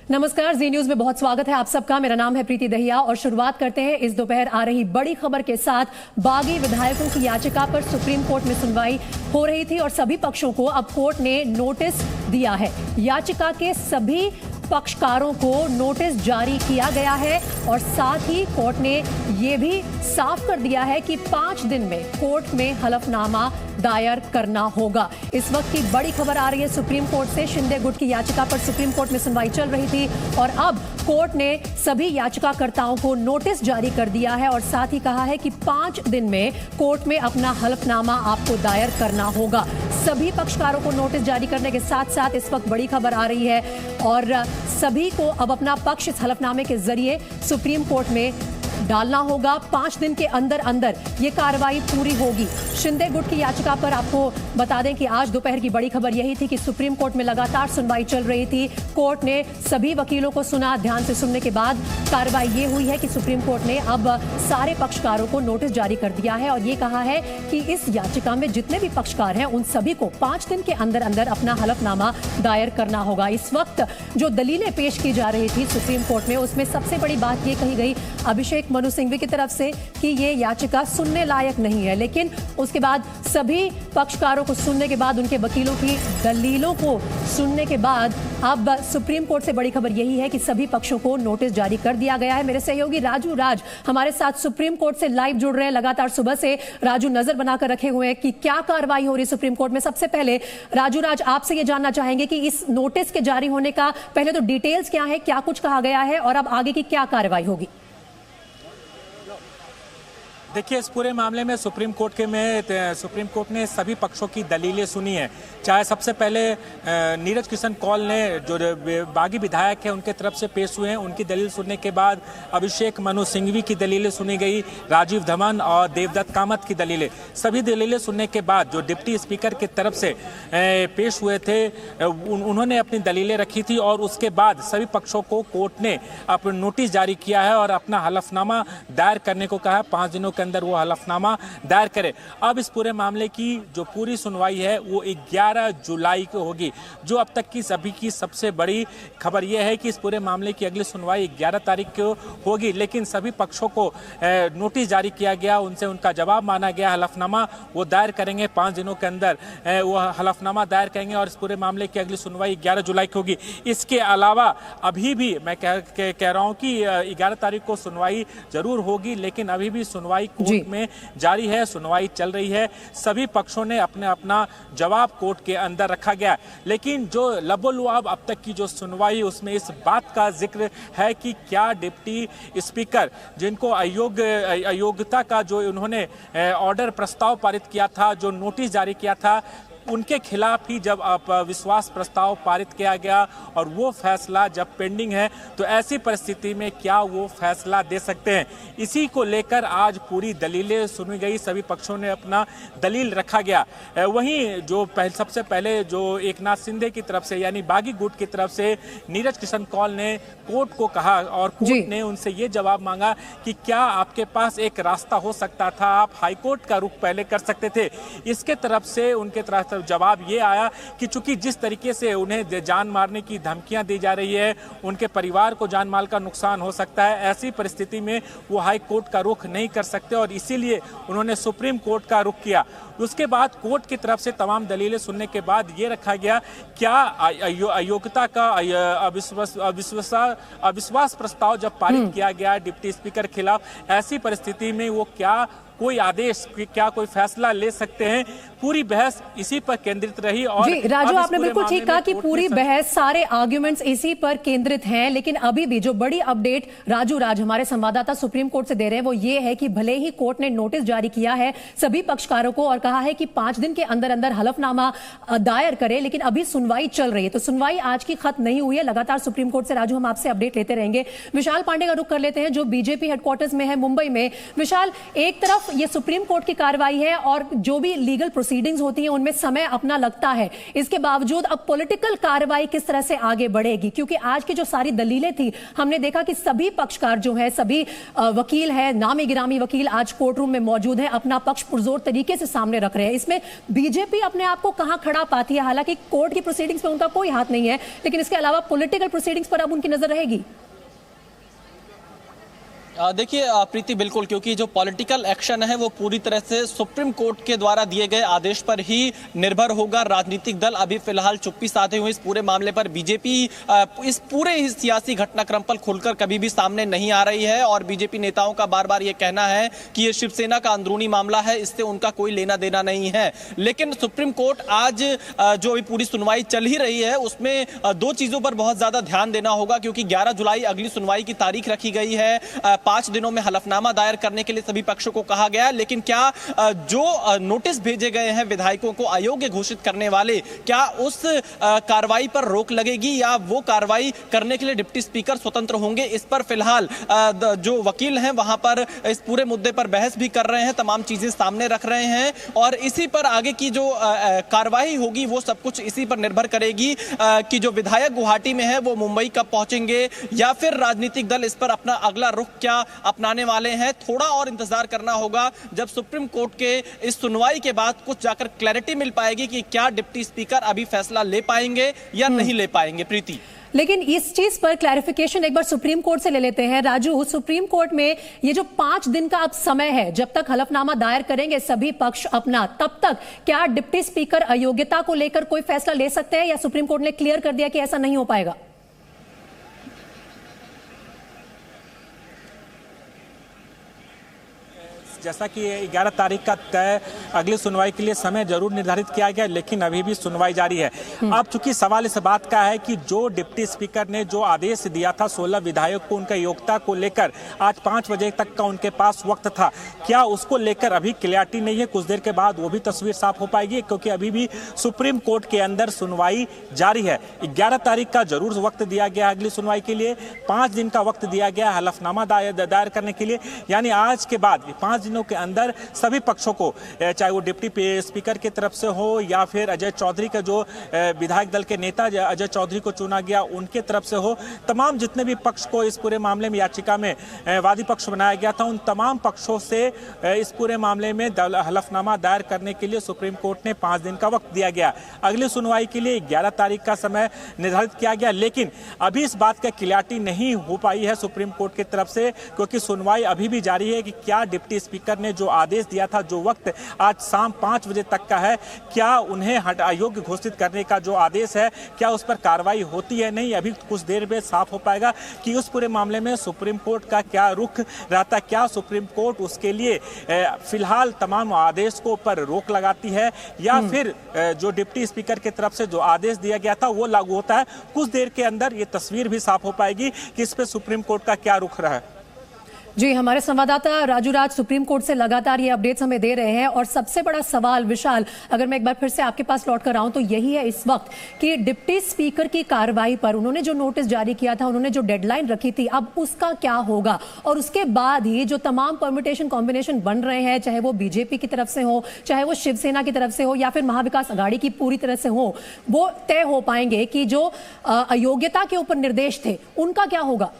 नमस्कार, जी न्यूज में बहुत स्वागत है आप सबका। मेरा नाम है प्रीति दहिया और शुरुआत करते हैं इस दोपहर आ रही बड़ी खबर के साथ। बागी विधायकों की याचिका पर सुप्रीम कोर्ट में सुनवाई हो रही थी और सभी पक्षों को अब कोर्ट ने नोटिस दिया है। याचिका के सभी पक्षकारों को नोटिस जारी किया गया है और साथ ही कोर्ट ने यह भी साफ कर दिया है कि 5 दिन में कोर्ट में हलफनामा दायर करना होगा। इस वक्त की बड़ी खबर आ रही है सुप्रीम कोर्ट से। शिंदे गुट की याचिका पर सुप्रीम कोर्ट में सुनवाई चल रही थी और अब कोर्ट ने सभी याचिकाकर्ताओं को नोटिस जारी कर दिया है और साथ ही कहा है कि 5 दिन में कोर्ट में अपना हलफनामा आपको दायर करना होगा। सभी पक्षकारों को नोटिस जारी करने के साथ साथ इस वक्त बड़ी खबर आ रही है और सभी को अब अपना पक्ष इस हलफनामे के जरिए सुप्रीम कोर्ट में डालना होगा। 5 दिन के अंदर अंदर ये कार्रवाई पूरी होगी। शिंदे गुट की याचिका पर आपको बता दें कि आज दोपहर की बड़ी खबर यही थी कि सुप्रीम कोर्ट में लगातार सुनवाई चल रही थी। कोर्ट ने सभी वकीलों को सुना। ध्यान से सुनने के बाद कार्रवाई ये हुई है कि सुप्रीम कोर्ट ने अब सारे पक्षकारों को नोटिस जारी कर दिया है और ये कहा है कि इस याचिका में जितने भी पक्षकार हैं उन सभी को 5 दिन के अंदर अंदर अपना हलफनामा दायर करना होगा। इस वक्त जो दलीलें पेश की जा रही थी सुप्रीम कोर्ट में, उसमें सबसे बड़ी बात ये कही गई अभिषेक मनु सिंघवी की तरफ से कि ये याचिका सुनने लायक नहीं है, लेकिन उसके बाद सभी पक्षकारों को सुनने के बाद, उनके वकीलों की दलीलों को सुनने के बाद अब सुप्रीम कोर्ट से बड़ी खबर यही है कि सभी पक्षों को नोटिस जारी कर दिया गया है। मेरे सहयोगी राजू राज हमारे साथ सुप्रीम कोर्ट से लाइव जुड़ रहे हैं। लगातार सुबह से राजू नजर बनाकर रखे हुए हैं कि क्या कार्रवाई हो रही है सुप्रीम कोर्ट में। सबसे पहले राजू राज आपसे ये जानना चाहेंगे कि इस नोटिस के जारी होने का पहले तो डिटेल्स क्या है, क्या कुछ कहा गया है और अब आगे की क्या कार्रवाई होगी। देखिए, इस पूरे मामले में सुप्रीम कोर्ट ने सभी पक्षों की दलीलें सुनी है। चाहे सबसे पहले नीरज किशन कौल ने जो बागी विधायक है उनके तरफ से पेश हुए हैं, उनकी दलील सुनने के बाद अभिषेक मनु सिंघवी की दलीलें सुनी गई, राजीव धवन और देवदत्त कामत की दलीलें, सभी दलीलें सुनने के बाद जो डिप्टी स्पीकर की तरफ से पेश हुए थे उन्होंने अपनी दलीलें रखी थी और उसके बाद सभी पक्षों को कोर्ट ने अपना नोटिस जारी किया है और अपना हलफनामा दायर करने को कहा है। 5 दिनों के अंदर वो हलफनामा दायर करे। अब इस पूरे मामले की जो पूरी सुनवाई है वो 11 जुलाई को होगी। जो अब तक की सभी की सबसे बड़ी खबर यह है कि इस पूरे मामले की अगली सुनवाई 11 तारीख को होगी, लेकिन सभी पक्षों को नोटिस जारी किया गया, उनसे उनका जवाब माना गया। हलफनामा वो दायर करेंगे, 5 दिनों के अंदर वो हलफनामा दायर करेंगे और इस पूरे मामले की अगली सुनवाई 11 जुलाई को होगी। इसके अलावा अभी भी मैं कह रहा हूं कि 11 तारीख को सुनवाई जरूर होगी, लेकिन अभी भी सुनवाई कोर्ट में जारी है, सुनवाई चल रही है। सभी पक्षों ने अपना जवाब कोर्ट के अंदर रखा गया, लेकिन जो लबोलुआब अब तक की जो सुनवाई उसमें इस बात का जिक्र है कि क्या डिप्टी स्पीकर जिनको अयोग्यता का जो उन्होंने ऑर्डर प्रस्ताव पारित किया था, जो नोटिस जारी किया था, उनके खिलाफ ही जब विश्वास प्रस्ताव पारित किया गया और वो फैसला जब पेंडिंग है तो ऐसी परिस्थिति में क्या वो फैसला दे सकते हैं, इसी को लेकर आज पूरी दलीलें सुनी गई, सभी पक्षों ने अपना दलील रखा गया। वहीं जो सबसे पहले जो एकनाथ शिंदे की तरफ से यानी बागी गुट की तरफ से नीरज किशन कौल ने कोर्ट को कहा और कोर्ट ने उनसे ये जवाब मांगा कि क्या आपके पास एक रास्ता हो सकता था, आप हाईकोर्ट का रुख पहले कर सकते थे। इसके तरफ से उनके तरफ जवाब ये आया कि चूंकि जिस तरीके से उन्हें जान मारने की धमकियां दी जा रही है, उनके परिवार को जान माल का नुकसान हो सकता है, ऐसी परिस्थिति में वो हाई कोर्ट का रुख नहीं कर सकते और इसीलिए उन्होंने सुप्रीम कोर्ट का रुख किया। उसके बाद कोर्ट की तरफ से तमाम दलीलें सुनने के बाद ये रखा गया क्या अयोग्यता का अविश्वास प्रस्ताव जब पारित किया गया डिप्टी स्पीकर खिलाफ, ऐसी परिस्थिति में वो क्या कोई आदेश, क्या कोई फैसला ले सकते हैं। पूरी बहस इसी पर केंद्रित रही और जी राजू, आपने बिल्कुल ठीक कहा कि पूरी बहस, सारे आर्ग्यूमेंट्स इसी पर केंद्रित हैं, लेकिन अभी भी जो बड़ी अपडेट राजू राज हमारे संवाददाता सुप्रीम कोर्ट से दे रहे हैं वो ये है कि भले ही कोर्ट ने नोटिस जारी किया है सभी पक्षकारों को और कहा है कि 5 दिन के अंदर अंदर हलफनामा दायर करे, लेकिन अभी सुनवाई चल रही है, तो सुनवाई आज की खत्म नहीं हुई है। लगातार सुप्रीम कोर्ट से राजू हम आपसे अपडेट लेते रहेंगे। विशाल पांडे का रुख कर लेते हैं जो बीजेपी हेडक्वार्टर्स में है मुंबई में। विशाल, एक तरफ तरफ ये सुप्रीम कोर्ट की कार्रवाई है और जो भी लीगल प्रोसीडिंग्स होती हैं उनमें समय अपना लगता है, इसके बावजूद अब पॉलिटिकल कार्रवाई किस तरह से आगे बढ़ेगी? क्योंकि आज की जो सारी दलीलें थी, हमने देखा कि सभी पक्षकार जो है, सभी वकील है, नामी गिरामी वकील आज कोर्ट रूम में मौजूद है, अपना पक्ष पुरजोर तरीके से सामने रख रहे हैं। इसमें बीजेपी अपने आप को कहां खड़ा पाती है? हालांकि कोर्ट की प्रोसीडिंग्स में उनका कोई हाथ नहीं है, लेकिन इसके अलावा पॉलिटिकल प्रोसीडिंग्स पर अब उनकी नजर रहेगी। देखिए प्रीति, बिल्कुल, क्योंकि जो पॉलिटिकल एक्शन है वो पूरी तरह से सुप्रीम कोर्ट के द्वारा दिए गए आदेश पर ही निर्भर होगा। राजनीतिक दल अभी फिलहाल चुप्पी साधे हुए इस पूरे मामले पर, बीजेपी इस पूरे ही सियासी घटनाक्रम पर खुलकर कभी भी सामने नहीं आ रही है और बीजेपी नेताओं का बार बार ये कहना है कि ये शिवसेना का अंदरूनी मामला है, इससे उनका कोई लेना देना नहीं है। लेकिन सुप्रीम कोर्ट आज जो अभी पूरी सुनवाई चल ही रही है उसमें दो चीजों पर बहुत ज्यादा ध्यान देना होगा, क्योंकि 11 जुलाई अगली सुनवाई की तारीख रखी गई है। 5 दिनों में हलफनामा दायर करने के लिए सभी पक्षों को कहा गया है। लेकिन क्या जो नोटिस भेजे गए हैं विधायकों को अयोग्य घोषित करने वाले, क्या उस कार्रवाई पर रोक लगेगी या वो कार्रवाई करने के लिए डिप्टी स्पीकर स्वतंत्र होंगे? इस पर फिलहाल जो वकील हैं वहां पर इस पूरे मुद्दे पर बहस भी कर रहे हैं, तमाम चीजें सामने रख रहे हैं और इसी पर आगे की जो कार्रवाई होगी वो सब कुछ इसी पर निर्भर करेगी कि जो विधायक गुवाहाटी में है वो मुंबई कब पहुंचेंगे या फिर राजनीतिक दल इस पर अपना अगला रुख क्या अपनाने वाले हैं। थोड़ा और इंतजार करना होगा, जब सुप्रीम कोर्ट के इस सुनवाई के बाद कुछ जाकर क्लैरिटी मिल पाएगी कि क्या डिप्टी स्पीकर अभी फैसला ले पाएंगे या नहीं ले पाएंगे। प्रीति, लेकिन इस चीज पर क्लैरिफिकेशन एक बार सुप्रीम कोर्ट से ले लेते हैं। राजू, सुप्रीम कोर्ट में ये जो 5 दिन का अब समय है, जब तक हलफनामा दायर करेंगे सभी पक्ष अपना, तब तक क्या डिप्टी स्पीकर अयोग्यता को लेकर कोई फैसला ले सकते हैं या सुप्रीम कोर्ट ने क्लियर कर दिया कि ऐसा नहीं हो पाएगा? जैसा कि 11 तारीख का तय अगली सुनवाई के लिए समय जरूर निर्धारित किया गया, लेकिन अभी भी सुनवाई जारी है। अब चूंकि सवाल इस बात का है कि जो डिप्टी स्पीकर ने जो आदेश दिया था 16 विधायक को उनका योग्यता को लेकर, आज 5 बजे तक का उनके पास वक्त था, क्या उसको लेकर अभी क्लैरिटी नहीं है? कुछ देर के बाद वो भी तस्वीर साफ हो पाएगी, क्योंकि अभी भी सुप्रीम कोर्ट के अंदर सुनवाई जारी है। 11 तारीख का जरूर वक्त दिया गया अगली सुनवाई के लिए, 5 दिन का वक्त दिया गया हलफनामा दायर करने के लिए। यानी आज के बाद 5 दिनों के अंदर सभी पक्षों को, चाहे वो डिप्टी स्पीकर की तरफ से हो या फिर अजय चौधरी का जो विधायक दल के नेता अजय चौधरी को चुना गया उनके तरफ से हो, तमाम जितने भी पक्ष को इस पूरे मामले में याचिका में वादी पक्ष बनाया गया था, उन तमाम पक्षों से इस पूरे मामले में हलफनामा दायर करने के लिए सुप्रीम कोर्ट ने 5 दिन का वक्त दिया गया। अगली सुनवाई के लिए 11 तारीख का समय निर्धारित किया गया, लेकिन अभी इस बात का क्लैरिटी नहीं हो पाई है सुप्रीम कोर्ट की तरफ से, क्योंकि सुनवाई अभी भी जारी है कि क्या डिप्टी स्पीकर ने जो आदेश दिया था, जो वक्त आज शाम 5 बजे तक का है, क्या उन्हें अयोग्य घोषित करने का जो आदेश है, क्या उस पर कार्रवाई होती है नहीं? अभी कुछ देर में साफ हो पाएगा कि उस पूरे मामले में सुप्रीम कोर्ट का क्या रुख रहता, क्या सुप्रीम कोर्ट उसके लिए फिलहाल तमाम आदेश को पर रोक लगाती है या फिर जो डिप्टी स्पीकर की तरफ से जो आदेश दिया गया था वो लागू होता है। कुछ देर के अंदर ये तस्वीर भी साफ हो पाएगी कि इस पर सुप्रीम कोर्ट का क्या रुख रहा है। जी, हमारे संवाददाता राजू राज सुप्रीम कोर्ट से लगातार ये अपडेट्स हमें दे रहे हैं और सबसे बड़ा सवाल, विशाल, अगर मैं एक बार फिर से आपके पास लौट कर आऊं तो यही है इस वक्त कि डिप्टी स्पीकर की कार्रवाई पर उन्होंने जो नोटिस जारी किया था, उन्होंने जो डेडलाइन रखी थी, अब उसका क्या होगा? और उसके बाद ही जो तमाम परम्यूटेशन कॉम्बिनेशन बन रहे हैं, चाहे वो बीजेपी की तरफ से हो, चाहे वो शिवसेना की तरफ से हो या फिर महाविकास अघाड़ी की पूरी तरह से हो, वो तय हो पाएंगे कि जो अयोग्यता के ऊपर निर्देश थे उनका क्या होगा?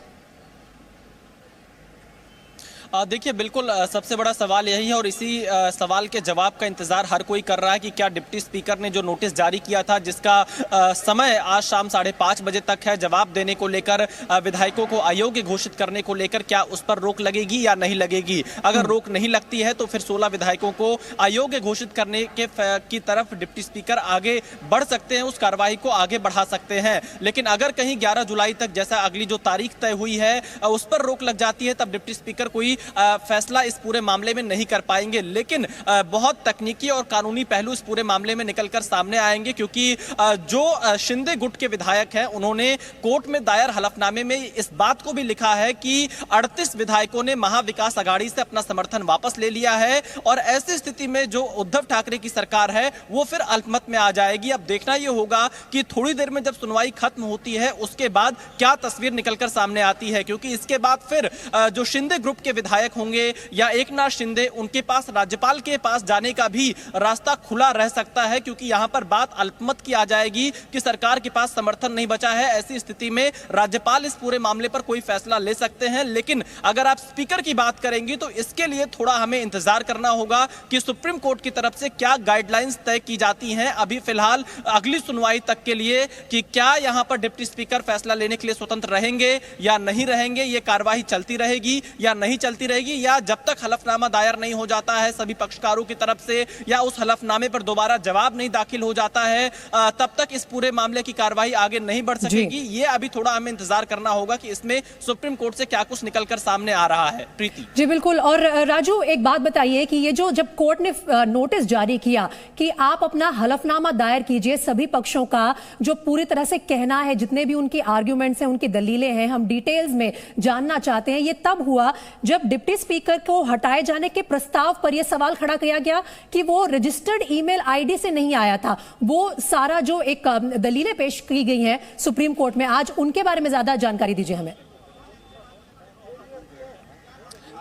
देखिए, बिल्कुल सबसे बड़ा सवाल यही है और इसी सवाल के जवाब का इंतजार हर कोई कर रहा है कि क्या डिप्टी स्पीकर ने जो नोटिस जारी किया था, जिसका समय आज शाम 5:30 बजे तक है, जवाब देने को लेकर, विधायकों को अयोग्य घोषित करने को लेकर, क्या उस पर रोक लगेगी या नहीं लगेगी? अगर रोक नहीं लगती है तो फिर 16 विधायकों को अयोग्य घोषित करने की तरफ डिप्टी स्पीकर आगे बढ़ सकते हैं, उस कार्रवाई को आगे बढ़ा सकते हैं। लेकिन अगर कहीं 11 जुलाई तक जैसा अगली जो तारीख तय हुई है उस पर रोक लग जाती है, तब डिप्टी स्पीकर कोई फैसला इस पूरे मामले में नहीं कर पाएंगे। लेकिन बहुत तकनीकी और कानूनी पहलू इस पूरे मामले में निकलकर सामने आएंगे, क्योंकि जो शिंदे गुट के विधायक हैं उन्होंने कोर्ट में दायर हलफनामे में इस बात को भी लिखा है कि 38 विधायकों ने महाविकास अघाड़ी से अपना समर्थन वापस ले लिया है और ऐसी स्थिति में जो उद्धव ठाकरे की सरकार है वो फिर अल्पमत में आ जाएगी। अब देखना यह होगा कि थोड़ी देर में जब सुनवाई खत्म होती है उसके बाद क्या तस्वीर निकलकर सामने आती है, क्योंकि इसके बाद फिर जो शिंदे ग्रुप के विधायक होंगे या एकनाथ शिंदे, उनके पास राज्यपाल के पास जाने का भी रास्ता खुला रह सकता है, क्योंकि यहां पर बात अल्पमत की आ जाएगी कि सरकार के पास समर्थन नहीं बचा है। ऐसी स्थिति में राज्यपाल इस पूरे मामले पर कोई फैसला ले सकते हैं। लेकिन अगर आप स्पीकर की बात करेंगी तो इसके लिए थोड़ा हमें इंतजार करना होगा कि सुप्रीम कोर्ट की तरफ से क्या गाइडलाइंस तय की जाती हैं। अभी फिलहाल अगली सुनवाई तक के लिए कि क्या यहां पर डिप्टी स्पीकर फैसला लेने के लिए स्वतंत्र रहेंगे या नहीं रहेंगे, ये कार्यवाही चलती रहेगी या नहीं चलती रहेगी, या जब तक हलफनामा दायर नहीं हो जाता है सभी पक्षकारों की तरफ से या उस हलफनामे पर दोबारा जवाब नहीं दाखिल हो जाता है, तब तक इस पूरे मामले की कार्यवाही आगे नहीं बढ़ सकेगी। ये अभी थोड़ा हमें इंतजार करना होगा कि इसमें सुप्रीम कोर्ट से क्या कुछ निकलकर सामने आ रहा है। प्रीति जी बिल्कुल। और राजू, एक बात बताइए कि ये जो जब कोर्ट ने नोटिस जारी किया कि आप अपना हलफनामा दायर कीजिए, सभी पक्षों का जो पूरी तरह से कहना है, जितने भी उनकी आर्ग्यूमेंट्स हैं, उनकी दलीलें हैं, हम डिटेल्स में जानना चाहते हैं, ये तब हुआ जब डिप्टी स्पीकर को हटाए जाने के प्रस्ताव पर यह सवाल खड़ा किया गया कि वो रजिस्टर्ड ईमेल आईडी से नहीं आया था। वो सारा जो एक दलीलें पेश की गई हैं सुप्रीम कोर्ट में आज, उनके बारे में ज्यादा जानकारी दीजिए हमें।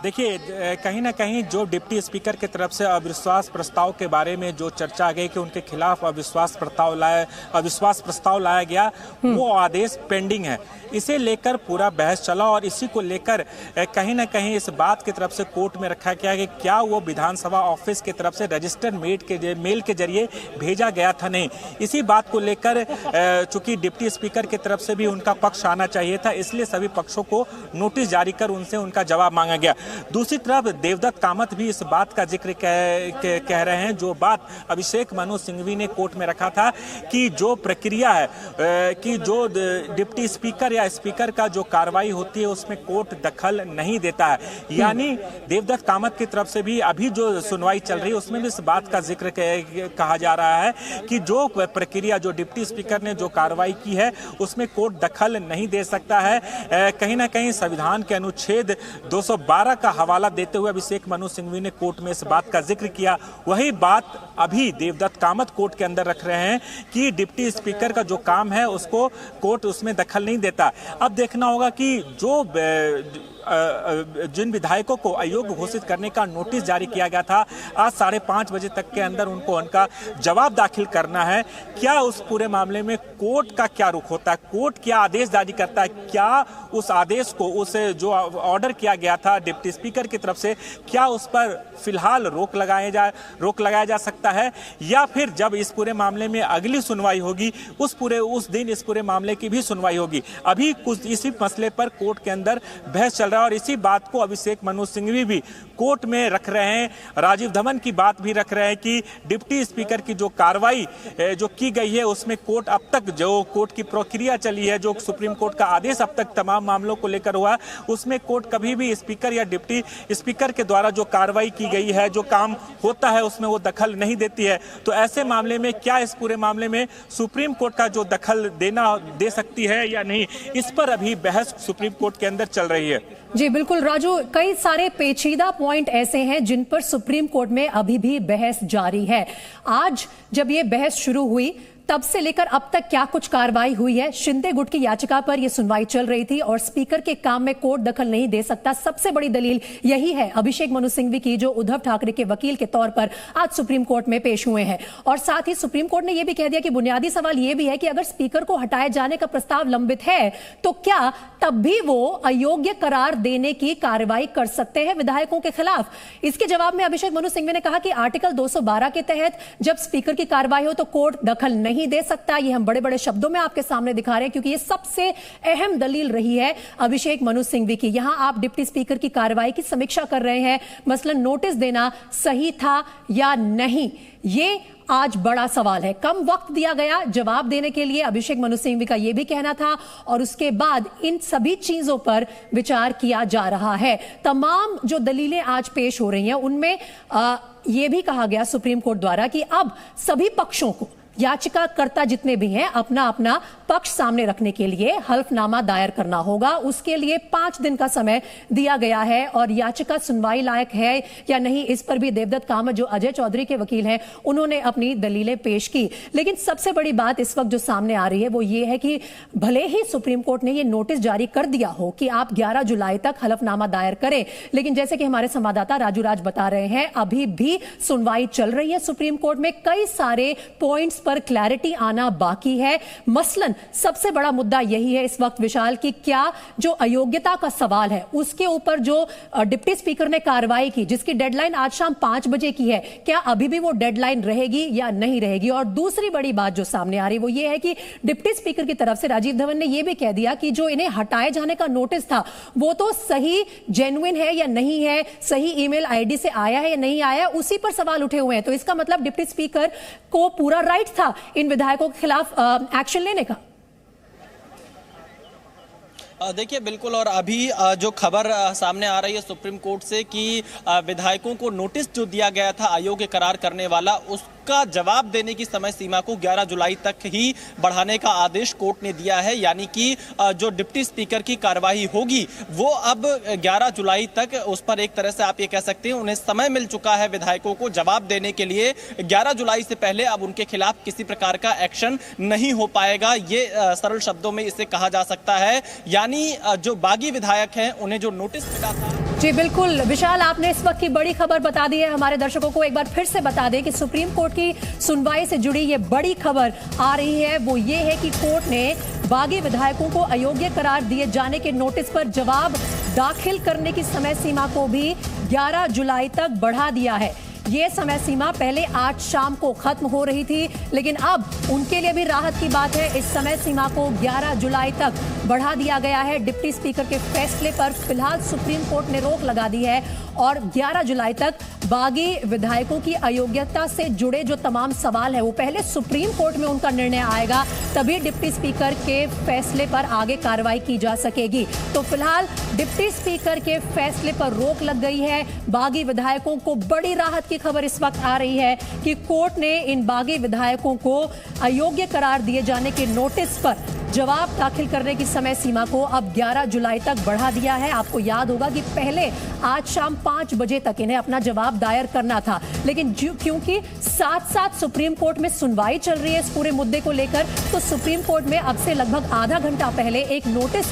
देखिए, कहीं ना कहीं जो डिप्टी स्पीकर की तरफ से अविश्वास प्रस्ताव के बारे में जो चर्चा गई कि उनके खिलाफ अविश्वास प्रस्ताव लाया गया, वो आदेश पेंडिंग है। इसे लेकर पूरा बहस चला और इसी को लेकर कहीं ना कहीं इस बात की तरफ से कोर्ट में रखा गया कि क्या वो विधानसभा ऑफिस की तरफ से रजिस्टर्ड मेल के जरिए भेजा गया था, नहीं। इसी बात को लेकर चूंकि डिप्टी स्पीकर की तरफ से भी उनका पक्ष आना चाहिए था, इसलिए सभी पक्षों को नोटिस जारी कर उनसे उनका जवाब मांगा गया। दूसरी तरफ देवदत्त कामत भी इस बात का जिक्र कह रहे हैं, जो बात अभिषेक मनु सिंघवी ने कोर्ट में रखा था कि जो प्रक्रिया है कि जो डिप्टी स्पीकर या स्पीकर का जो कार्रवाई होती है उसमें कोर्ट दखल नहीं देता है। यानी देवदत्त कामत की तरफ से भी अभी जो सुनवाई चल रही है उसमें भी इस बात का जिक्र कहा जा रहा है कि जो प्रक्रिया, जो डिप्टी स्पीकर ने जो कार्रवाई की है उसमें कोर्ट दखल नहीं दे सकता है। कहीं ना कहीं संविधान के अनुच्छेद 212 का हवाला देते हुए अभिषेक मनु सिंघवी ने कोर्ट में इस बात का जिक्र किया। वही बात अभी देवदत्त कामत कोर्ट के अंदर रख रहे हैं कि डिप्टी स्पीकर का जो काम है उसको कोर्ट उसमें दखल नहीं देता। अब देखना होगा कि जो जिन विधायकों को अयोग्य घोषित करने का नोटिस जारी किया गया था, आज 5:30 बजे तक के अंदर उनको उनका जवाब दाखिल करना है। क्या उस पूरे मामले में कोर्ट का क्या रुख होता है, कोर्ट क्या आदेश जारी करता है, क्या उस आदेश को, उस जो ऑर्डर किया गया था डिप्टी स्पीकर की तरफ से, क्या उस पर फिलहाल रोक लगाया जा सकता है, या फिर जब इस पूरे मामले में अगली सुनवाई होगी उस दिन इस पूरे मामले की भी सुनवाई होगी। अभी कुछ इसी मसले पर कोर्ट के अंदर बहस चल रहा है और इसी बात को अभिषेक मनु सिंघवी भी कोर्ट में रख रहे हैं। राजीव धवन की बात भी रख रहे हैं कि डिप्टी स्पीकर की जो कार्रवाई जो की गई है उसमें कोर्ट अब तक जो कोर्ट की प्रक्रिया चली है, जो सुप्रीम कोर्ट का आदेश अब तक तमाम मामलों को लेकर हुआ, उसमें कोर्ट कभी भी स्पीकर या डिप्टी स्पीकर के द्वारा जो कार्रवाई की गई है, जो काम होता है उसमें वो दखल नहीं देती है। तो ऐसे मामले में क्या इस पूरे मामले में सुप्रीम कोर्ट का जो दखल दे सकती है या नहीं, इस पर अभी बहस सुप्रीम कोर्ट के अंदर चल रही है। जी बिल्कुल राजू, कई सारे पेचीदा पॉइंट ऐसे हैं जिन पर सुप्रीम कोर्ट में अभी भी बहस जारी है। आज जब ये बहस शुरू हुई तब से लेकर अब तक क्या कुछ कार्रवाई हुई है? शिंदे गुट की याचिका पर यह सुनवाई चल रही थी और स्पीकर के काम में कोर्ट दखल नहीं दे सकता, सबसे बड़ी दलील यही है अभिषेक मनु सिंघवी की, जो उद्धव ठाकरे के वकील के तौर पर आज सुप्रीम कोर्ट में पेश हुए हैं। और साथ ही सुप्रीम कोर्ट ने यह भी कह दिया कि बुनियादी सवाल यह भी है कि अगर स्पीकर को हटाए जाने का प्रस्ताव लंबित है तो क्या तब भी वो अयोग्य करार देने की कार्रवाई कर सकते हैं विधायकों के खिलाफ? इसके जवाब में अभिषेक मनु सिंघवी ने कहा कि आर्टिकल 212 के तहत जब स्पीकर की कार्रवाई हो तो कोर्ट दखल नहीं दे सकता। ये हम बड़े बड़े शब्दों में आपके सामने दिखा रहे हैं क्योंकि ये सबसे अहम दलील रही है अभिषेक मनु सिंघवी की। यहां आप डिप्टी स्पीकर की कार्रवाई की समीक्षा कर रहे हैं, मसलन नोटिस देना सही था या नहीं, ये आज बड़ा सवाल है। कम वक्त दिया गया जवाब देने के लिए, अभिषेक मनु सिंघवी का यह भी कहना था, और उसके बाद इन सभी चीजों पर विचार किया जा रहा है। तमाम जो दलीलें आज पेश हो रही हैं उनमें यह भी कहा गया सुप्रीम कोर्ट द्वारा कि अब सभी पक्षों को, याचिकाकर्ता जितने भी हैं अपना अपना पक्ष सामने रखने के लिए हल्फनामा दायर करना होगा। उसके लिए 5 दिन का समय दिया गया है और याचिका सुनवाई लायक है या नहीं, इस पर भी देवदत्त कामत जो अजय चौधरी के वकील हैं उन्होंने अपनी दलीलें पेश की। लेकिन सबसे बड़ी बात इस वक्त जो सामने आ रही है वो ये है कि भले ही सुप्रीम कोर्ट ने ये नोटिस जारी कर दिया हो कि आप 11 जुलाई तक हलफनामा दायर करें, लेकिन जैसे कि हमारे संवाददाता राजू राज बता रहे हैं अभी भी सुनवाई चल रही है सुप्रीम कोर्ट में। कई सारे पॉइंट्स पर क्लैरिटी आना बाकी है। मसलन सबसे बड़ा मुद्दा यही है इस वक्त विशाल कि क्या जो अयोग्यता का सवाल है उसके ऊपर जो डिप्टी स्पीकर ने कार्रवाई की जिसकी डेडलाइन आज शाम 5 बजे की है, क्या अभी भी वो डेडलाइन रहेगी या नहीं रहेगी। और दूसरी बड़ी बात जो सामने आ रही वो ये है कि डिप्टी स्पीकर की तरफ से राजीव धवन ने यह भी कह दिया कि जो इन्हें हटाए जाने का नोटिस था वो तो सही जेन्युइन है या नहीं है, सही ईमेल आईडी से आया है या नहीं आया, उसी पर सवाल उठे हुए हैं। तो इसका मतलब डिप्टी स्पीकर को पूरा राइट था इन विधायकों के खिलाफ एक्शन लेने का। देखिए बिल्कुल, और अभी जो खबर सामने आ रही है सुप्रीम कोर्ट से कि विधायकों को नोटिस जो दिया गया था अयोग्य करार करने वाला, उसका जवाब देने की समय सीमा को 11 जुलाई तक ही बढ़ाने का आदेश कोर्ट ने दिया है। यानी कि जो डिप्टी स्पीकर की कार्यवाही होगी वो अब 11 जुलाई तक, उस पर एक तरह से आप ये कह सकते हैं उन्हें समय मिल चुका है विधायकों को जवाब देने के लिए। 11 जुलाई से पहले अब उनके खिलाफ किसी प्रकार का एक्शन नहीं हो पाएगा, ये सरल शब्दों में इसे कहा जा सकता है। यानी जो बागी विधायक हैं उन्हें जो नोटिस मिला था। जी बिल्कुल विशाल, आपने इस वक्त की बड़ी खबर बता दी है। हमारे दर्शकों को एक बार फिर से बता दें कि सुप्रीम कोर्ट की सुनवाई से जुड़ी ये बड़ी खबर आ रही है वो ये है कि कोर्ट ने बागी विधायकों को अयोग्य करार दिए जाने के नोटिस पर जवाब दाखिल करने की समय सीमा को भी 11 जुलाई तक बढ़ा दिया है। ये समय सीमा पहले आज शाम को खत्म हो रही थी, लेकिन अब उनके लिए भी राहत की बात है। इस समय सीमा को 11 जुलाई तक बढ़ा दिया गया है। डिप्टी स्पीकर के फैसले पर फिलहाल सुप्रीम कोर्ट ने रोक लगा दी है और 11 जुलाई तक बागी विधायकों की अयोग्यता से जुड़े जो तमाम सवाल है वो पहले सुप्रीम कोर्ट में उनका निर्णय आएगा, तभी डिप्टी स्पीकर के फैसले पर आगे कार्रवाई की जा सकेगी। तो फिलहाल डिप्टी स्पीकर के फैसले पर रोक लग गई है। बागी विधायकों को बड़ी राहत की खबर इस वक्त आ रही है कि कोर्ट ने इन बागी विधायकों को अयोग्य करार दिए जाने के नोटिस पर जवाब दाखिल करने की समय सीमा को अब 11 जुलाई तक बढ़ा दिया है। आपको याद होगा कि पहले आज शाम 5 बजे तक इन्हें अपना जवाब दायर करना था, लेकिन क्योंकि साथ साथ सुप्रीम कोर्ट में सुनवाई चल रही है इस पूरे मुद्दे को लेकर, तो सुप्रीम कोर्ट में अब से लगभग आधा घंटा पहले एक नोटिस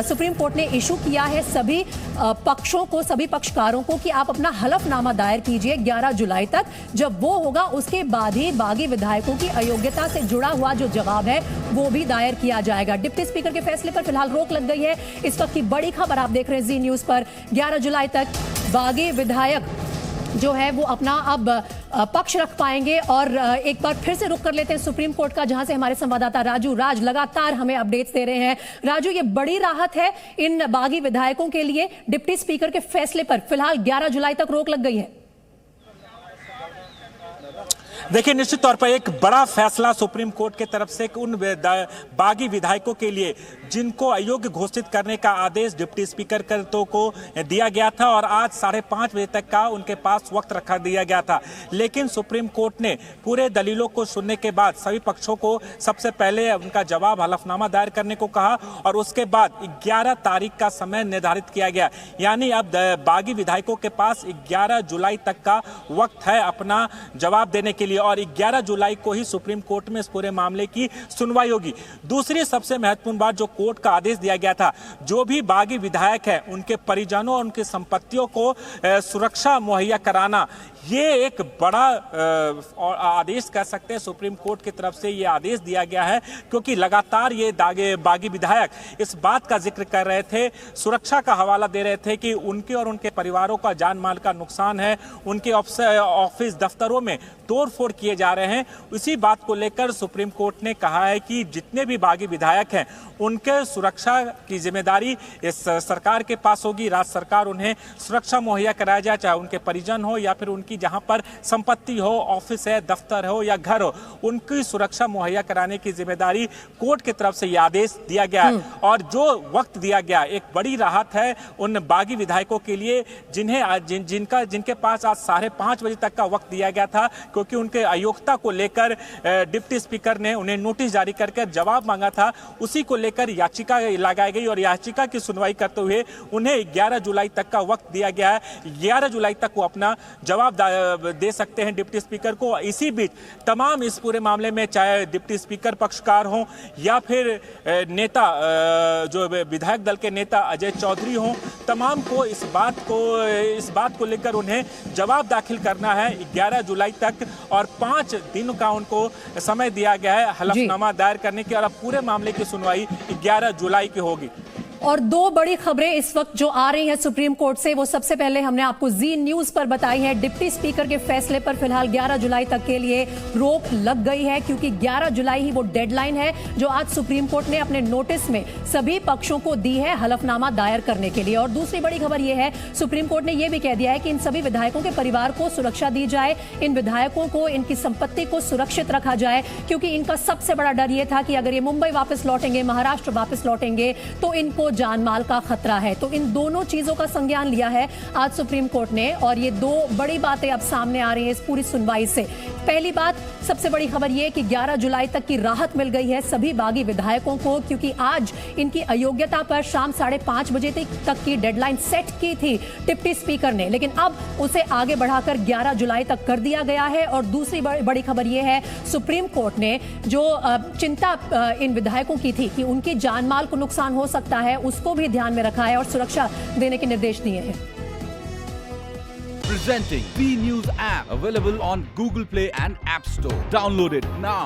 सुप्रीम कोर्ट ने इशू किया है सभी पक्षों को, सभी पक्षकारों को कि आप अपना हलफनामा दायर कीजिए 11 जुलाई तक। जब वो होगा उसके बाद ही बागी विधायकों की अयोग्यता से जुड़ा हुआ जो जवाब है वो भी दायर किया जाएगा। डिप्टी स्पीकर के फैसले पर फिलहाल रोक लग गई है। इस वक्त की बड़ी खबर आप देख रहे हैं जी न्यूज पर। 11 जुलाई तक बागी विधायक जो है वो अपना अब पक्ष रख पाएंगे। और एक बार फिर से रुक कर लेते हैं सुप्रीम कोर्ट का, जहां से हमारे संवाददाता राजू राज लगातार हमें अपडेट्स दे रहे हैं। राजू, ये बड़ी राहत है इन बागी विधायकों के लिए, डिप्टी स्पीकर के फैसले पर फिलहाल 11 जुलाई तक रोक लग गई है। देखिए, निश्चित तौर पर एक बड़ा फैसला सुप्रीम कोर्ट के तरफ से उन बागी विधायकों के लिए जिनको अयोग्य घोषित करने का आदेश डिप्टी स्पीकर को दिया गया था और आज 5:30 बजे तक का उनके पास वक्त रखा दिया गया था। लेकिन सुप्रीम कोर्ट ने पूरे दलीलों को सुनने के बाद सभी पक्षों को सबसे पहले उनका जवाब हलफनामा दायर करने को कहा और उसके बाद 11 तारीख का समय निर्धारित किया गया। यानी अब बागी विधायकों के पास 11 जुलाई तक का वक्त है अपना जवाब देने के लिए और 11 जुलाई को ही सुप्रीम कोर्ट में इस पूरे मामले की सुनवाई होगी। दूसरी सबसे महत्वपूर्ण बात, जो कोर्ट का आदेश दिया गया था, जो भी बागी विधायक है उनके परिजनों और उनकी संपत्तियों को सुरक्षा मुहैया कराना, ये एक बड़ा आदेश कह सकते हैं। सुप्रीम कोर्ट की तरफ से ये आदेश दिया गया है क्योंकि लगातार ये बागी विधायक इस बात का जिक्र कर रहे थे, सुरक्षा का हवाला दे रहे थे कि उनके और उनके परिवारों का जान माल का नुकसान है, उनके ऑफिस दफ्तरों में तोड़फोड़ किए जा रहे हैं। इसी बात को लेकर सुप्रीम कोर्ट ने कहा है कि जितने भी बागी विधायक हैं उनके सुरक्षा की जिम्मेदारी इस सरकार के पास होगी। राज्य सरकार उन्हें सुरक्षा मुहैया कराया जाए, चाहे उनके परिजन हो या फिर उनकी जहां पर संपत्ति हो, ऑफिस है, दफ्तर हो या घर हो, उनकी सुरक्षा मुहैया कराने की जिम्मेदारी कोर्ट की तरफ से यह आदेश दिया गया है। और जो वक्त दिया गया एक बड़ी राहत है उन बागी विधायकों के लिए जिनके पास आज 5:30 बजे तक का वक्त दिया गया था, क्योंकि उनके अयोग्यता को लेकर डिप्टी स्पीकर ने उन्हें नोटिस जारी करके जवाब मांगा था। उसी को लेकर याचिका लगाई गई और याचिका की सुनवाई करते हुए उन्हें 11 जुलाई तक का वक्त दिया गया है। 11 जुलाई तक वो अपना जवाब दे सकते हैं डिप्टी स्पीकर को। इसी बीच तमाम इस पूरे मामले में चाहे डिप्टी स्पीकर पक्षकार हों या फिर नेता जो विधायक दल के नेता अजय चौधरी हों, तमाम को इस बात को लेकर उन्हें जवाब दाखिल करना है 11 जुलाई तक और 5 दिन का उनको समय दिया गया है हलफनामा दायर करने की। और अब पूरे मामले की सुनवाई 11 जुलाई की होगी। और दो बड़ी खबरें इस वक्त जो आ रही हैं सुप्रीम कोर्ट से, वो सबसे पहले हमने आपको जी न्यूज पर बताई है। डिप्टी स्पीकर के फैसले पर फिलहाल 11 जुलाई तक के लिए रोक लग गई है, क्योंकि 11 जुलाई ही वो डेडलाइन है जो आज सुप्रीम कोर्ट ने अपने नोटिस में सभी पक्षों को दी है हलफनामा दायर करने के लिए। और दूसरी बड़ी खबर यह है, सुप्रीम कोर्ट ने यह भी कह दिया है कि इन सभी विधायकों के परिवार को सुरक्षा दी जाए, इन विधायकों को इनकी संपत्ति को सुरक्षित रखा जाए, क्योंकि इनका सबसे बड़ा डर यह था कि अगर ये मुंबई वापस लौटेंगे, महाराष्ट्र वापस लौटेंगे तो इनको जान माल का खतरा है। तो इन दोनों चीजों का संज्ञान लिया है आज सुप्रीम कोर्ट ने और ये दो बड़ी बातें अब सामने आ रही हैं इस पूरी सुनवाई से। पहली बात, सबसे बड़ी खबर यह कि 11 जुलाई तक की राहत मिल गई है सभी बागी विधायकों को, क्योंकि आज इनकी अयोग्यता पर शाम 5:30 बजे तक की डेडलाइन सेट की थी डिप्टी स्पीकर ने, लेकिन अब उसे आगे बढ़ाकर 11 जुलाई तक कर दिया गया है। और दूसरी बड़ी खबर यह है, सुप्रीम कोर्ट ने जो चिंता इन विधायकों की थी कि उनकी जान माल को नुकसान हो सकता है, उसको भी ध्यान में रखा है और सुरक्षा देने के निर्देश दिए हैं। Presenting B News app available on Google Play and App Store. Download it now.